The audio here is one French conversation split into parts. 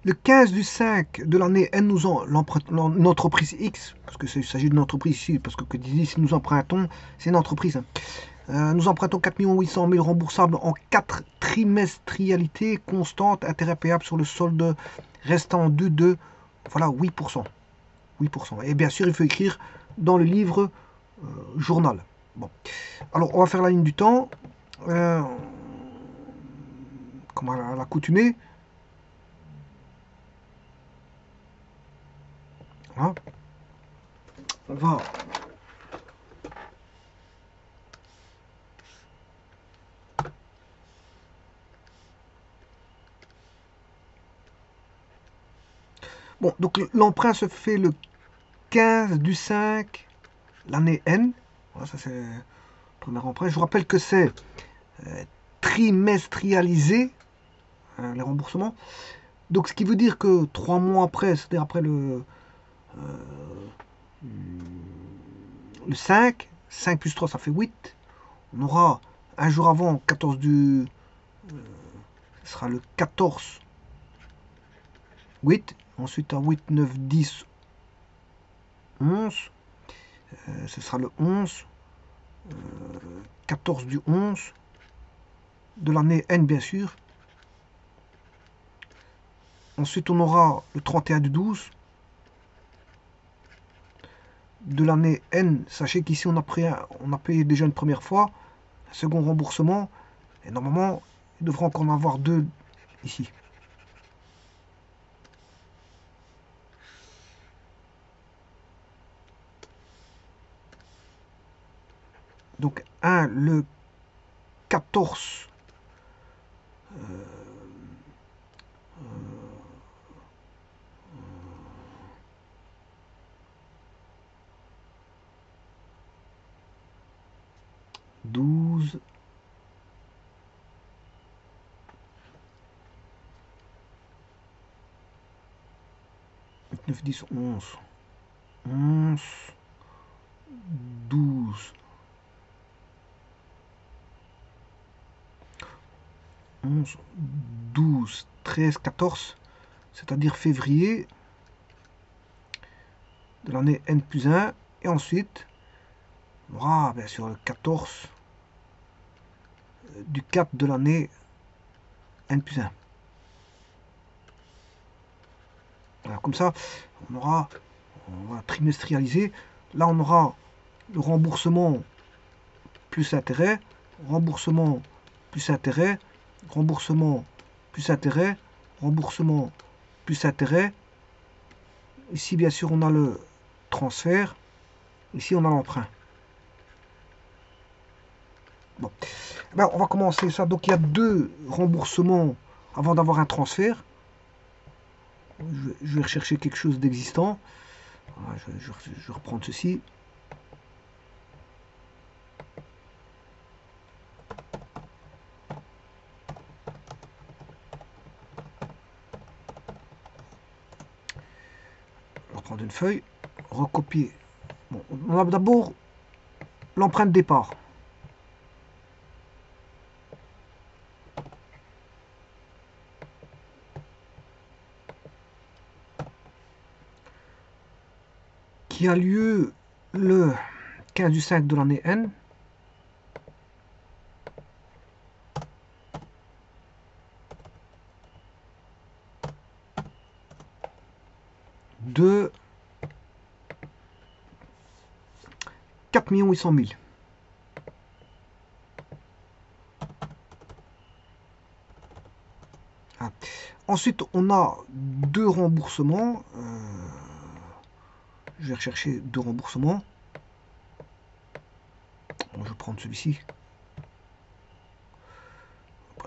Le 15 du 5 de l'année N, l'entreprise X, parce qu'il s'agit d'une entreprise ici, parce que si nous empruntons, c'est une entreprise. Hein. Nous empruntons 4 800 000 remboursables en 4 trimestrialités constantes, intérêt payable sur le solde restant dû de voilà, 8%. 8%. Et bien sûr, il faut écrire dans le livre journal. Bon. Alors, on va faire la ligne du temps. Comme à l'accoutumée. Voilà. On va bon, donc l'emprunt se fait le 15 du 5, l'année N. Voilà, ça c'est le premier emprunt. Je vous rappelle que c'est trimestrialisé, hein, les remboursements. Donc ce qui veut dire que 3 mois après, c'est-à-dire après le 5 plus 3 ça fait 8. On aura un jour avant, 14 du... ce sera le 14, 8. Ensuite à 8, 9, 10, 11. Ce sera le 11. 14 du 11 de l'année N, bien sûr. Ensuite, on aura le 31 du 12 de l'année N. Sachez qu'ici, on a payé déjà une première fois, un second remboursement. Et normalement, il devrait encore en avoir deux ici. Donc, un le 14 12 9, 10, 11 11 12 11 12 13 14, c'est-à-dire février de l'année N plus 1. Et ensuite, on aura bien sûr le 14 du 4 de l'année N plus 1. Voilà, comme ça, on va trimestrialiser. Là, on aura le remboursement plus intérêt, remboursement plus intérêt, remboursement plus intérêt, remboursement plus intérêt. Ici, bien sûr, on a le transfert. Ici, on a l'emprunt. Bon. Ben, on va commencer ça. Donc, il y a deux remboursements avant d'avoir un transfert. Je vais rechercher quelque chose d'existant. Voilà, je vais reprendre ceci. Je vais reprendre une feuille. Recopier. Bon, on a d'abord l'empreinte de départ. Qui a lieu le 15 du 5 de l'année N. De 4 800 000. Ah. Ensuite, on a deux remboursements. Je vais rechercher deux remboursements. Bon, je vais prendre celui-ci.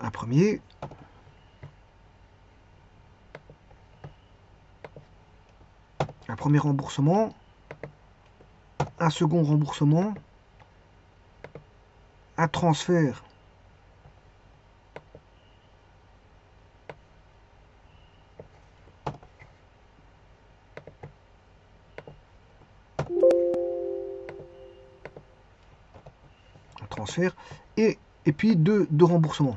Un premier. Un premier remboursement. Un second remboursement. Un transfert. Un transfert. Et puis deux remboursements.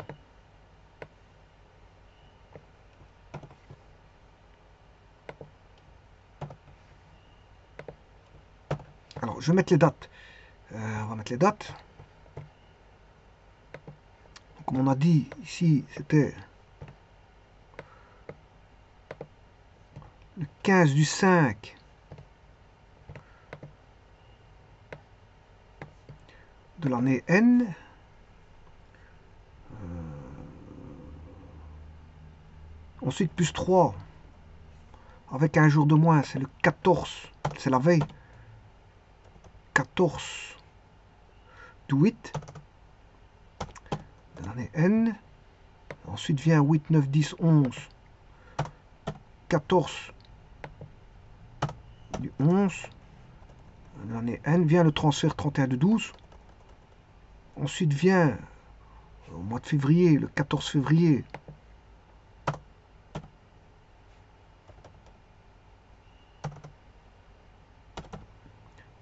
Alors, je vais mettre les dates. On va mettre les dates. Comme on a dit, ici, c'était le 15 du 5 de l'année N. Ensuite, plus 3, avec un jour de moins, c'est le 14, c'est la veille. 14 du 8 de l'année N. Ensuite vient 8, 9, 10, 11. 14 du 11 de l'année N. Vient le transfert 31 de 12. Ensuite vient au mois de février, le 14 février.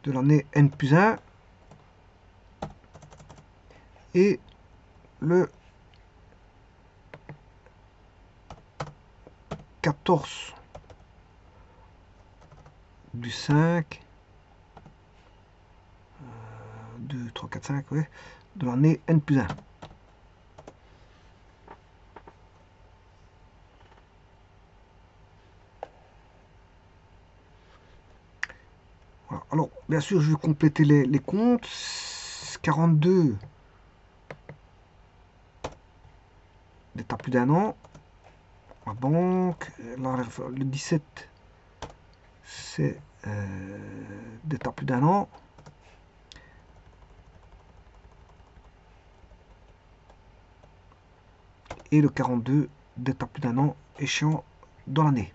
De l'année N plus 1. Et le 14 du 5, 2, 3, 4, 5, ouais, de l'année N plus 1. Voilà. Alors, bien sûr, je vais compléter les comptes. 42 d'état plus d'un an. La banque, là, le 17, c'est d'état plus d'un an. Et le 42 d'état plus d'un an échéant dans l'année.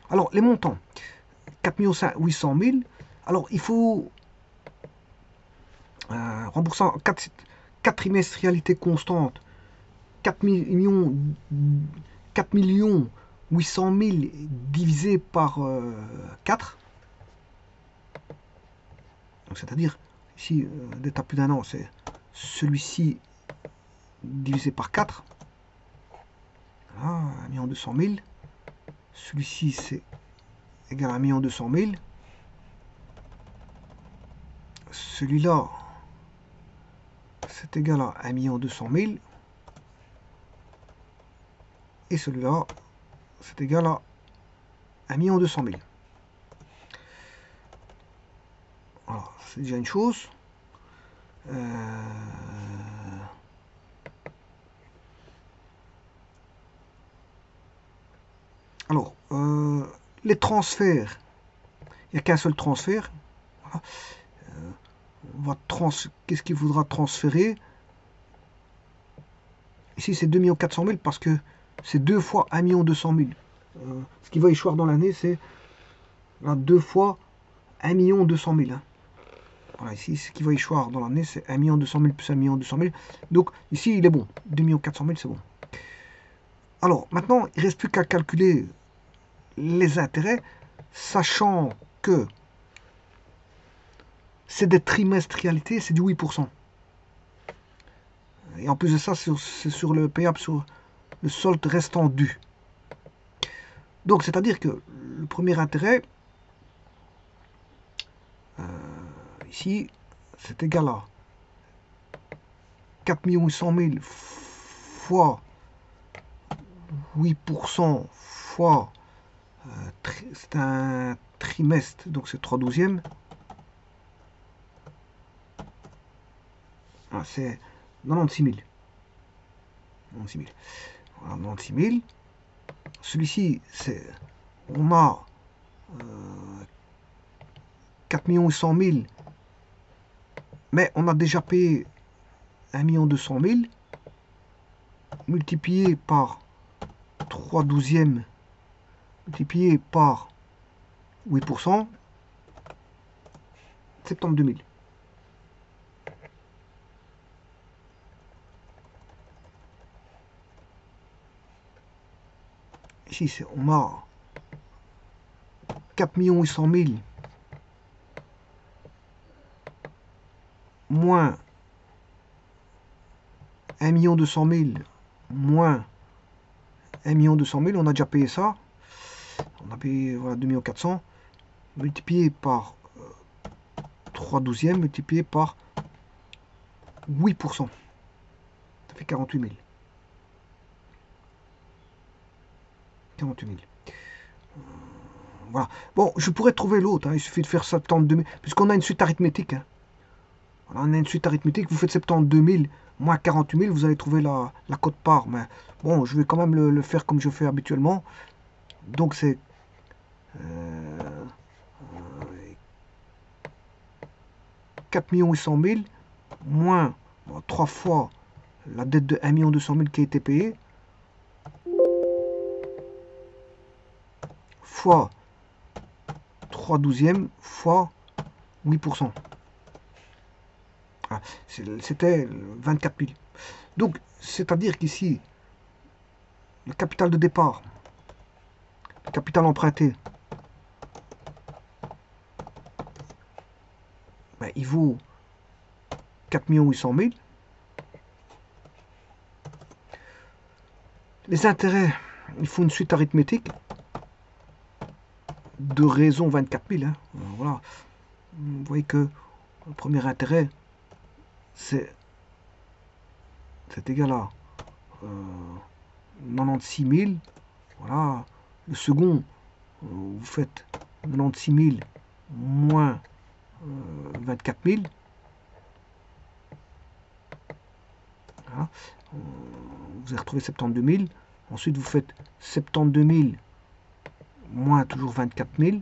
Alors, les montants. 4 800 000. Alors, il faut rembourser en 4 trimestrialités constantes. 4 millions 800 000 divisé par 4. C'est-à-dire, ici, d'état plus d'un an, c'est celui-ci divisé par 4. Voilà, 1 200 000. Celui-ci, c'est égal à 1 200 000. Celui-là, c'est égal à 1 200 000. Et celui-là, c'est égal à 1 200 000. Voilà, c'est déjà une chose. Alors, les transferts, il n'y a qu'un seul transfert. Voilà. Qu'est-ce qu'il faudra transférer? Ici, c'est 2 400 000 parce que c'est 2 fois 1 200 000. Ce qui va échoir dans l'année, c'est 2 fois 1 200 000. Hein. Voilà, ici, ce qui va échoir dans l'année, c'est 1 200 000 plus 1 200 000. Donc, ici, il est bon. 2 400 000, c'est bon. Alors, maintenant, il ne reste plus qu'à calculer les intérêts, sachant que c'est des trimestrialités, c'est du 8%. Et en plus de ça, c'est sur le payable, sur le solde restant dû. Donc, c'est-à-dire que le premier intérêt, ici, c'est égal à 4 800 000 fois 8% fois, c'est un trimestre, donc c'est 3/12. Ah, c'est 96 000. 96 000. Voilà, 96 000. Celui-ci, c'est, on a 4 800 000, mais on a déjà payé 1 200 000, multiplié par 3/12, multiplié par 8%, 72 000. Ici, on a 4 800 000 moins 1 200 000 moins 1 200 000, on a déjà payé ça. On a payé voilà, 2 400 000, multiplié par 3 douzièmes, multiplié par 8%. Ça fait 48 000. 48 000. Voilà. Bon, je pourrais trouver l'autre. Hein. Il suffit de faire 72 000. Puisqu'on a une suite arithmétique. Hein. Voilà, on a une suite arithmétique. Vous faites 72 000 moins 48 000. Vous allez trouver la quote-part. Mais bon, je vais quand même le faire comme je fais habituellement. Donc c'est 4 800 000 moins 3 fois la dette de 1 200 000 qui a été payée fois 3 douzièmes fois 8%. Ah, c'était 24 000. Donc, c'est-à-dire qu'ici, le capital de départ, le capital emprunté, ben, il vaut 4 800 000. Les intérêts, il faut une suite arithmétique de raison 24 000. Hein. Voilà. Vous voyez que le premier intérêt, c'est égal à 96 000. Voilà. Le second, vous faites 96 000 moins 24 000. Voilà. Vous avez retrouvé 72 000. Ensuite, vous faites 72 000 moins toujours 24 000.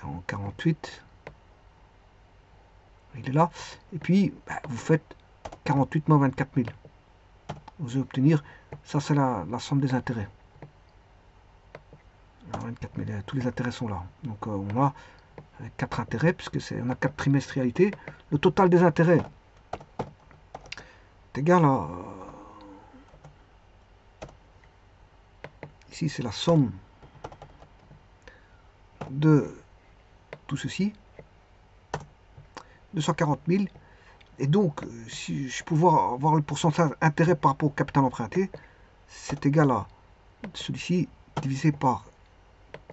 En 48. Il est là. Et puis, bah, vous faites 48 moins 24 000. Vous allez obtenir, ça c'est la somme des intérêts. 24 000, tous les intérêts sont là. Donc on a 4 intérêts, puisque on a 4 trimestrialités. Le total des intérêts est égal à... ici c'est la somme de tout ceci. 240 000. Et donc, si je pouvais avoir le pourcentage intérêt par rapport au capital emprunté, c'est égal à celui-ci divisé par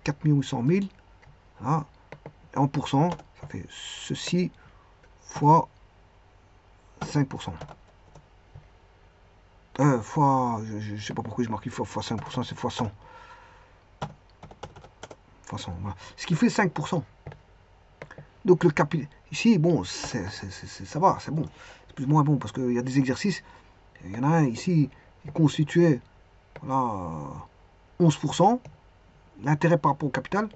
4 800 000. Voilà. Et en pourcent, ça fait ceci fois 5%. Fois, je ne sais pas pourquoi je marque fois 5%, c'est fois 100. Fois 100, voilà. Ce qui fait 5%. Donc le capital, ici, bon, ça va, c'est bon. C'est plus ou moins bon, parce qu'il y a des exercices. Il y en a un ici, il constituait voilà, 11%. L'intérêt par rapport au capital.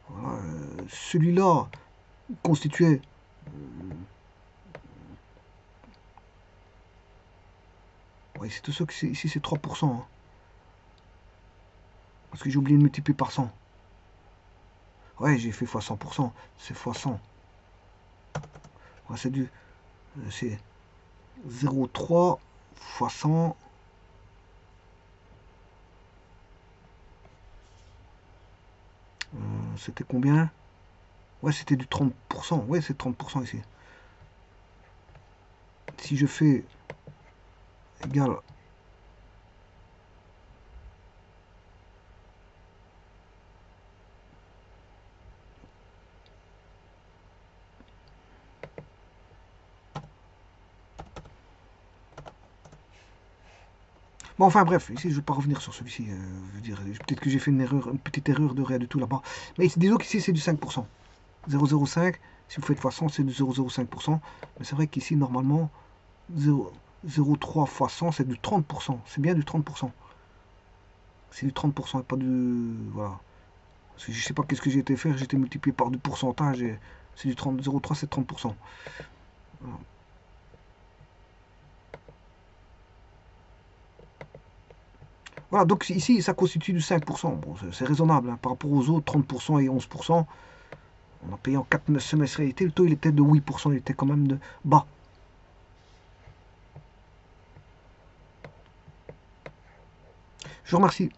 Voilà, celui-là constituait ouais, c'est tout ça que ici c'est 3%. Hein. Parce que j'ai oublié de multiplier par 100. Ouais, j'ai fait fois 100%. C'est fois 100. Ouais, c'est 0,3 fois 100. C'était combien? Ouais, c'était du 30%. Ouais, c'est 30% ici. Si je fais égal bon, enfin bref, ici je ne vais pas revenir sur celui-ci. Peut-être que j'ai fait une petite erreur de rien du tout là-bas. Mais disons qu'ici c'est du 5%. 0,05, si vous faites fois 100, c'est du 0,05%. Mais c'est vrai qu'ici, normalement, 0,3 fois 100, c'est du 30%. C'est bien du 30%. C'est du 30% et pas du... Voilà. Parce que je sais pas qu'est-ce que j'ai été faire. J'ai été multiplié par du pourcentage. C'est du 30, 0,3, c'est 30%. Voilà. Voilà, donc ici, ça constitue du 5%. Bon, c'est raisonnable. Hein. Par rapport aux autres, 30% et 11%, on a payé en 4 semestrialités. Le taux, il était de 8%. Il était quand même de bas. Je vous remercie.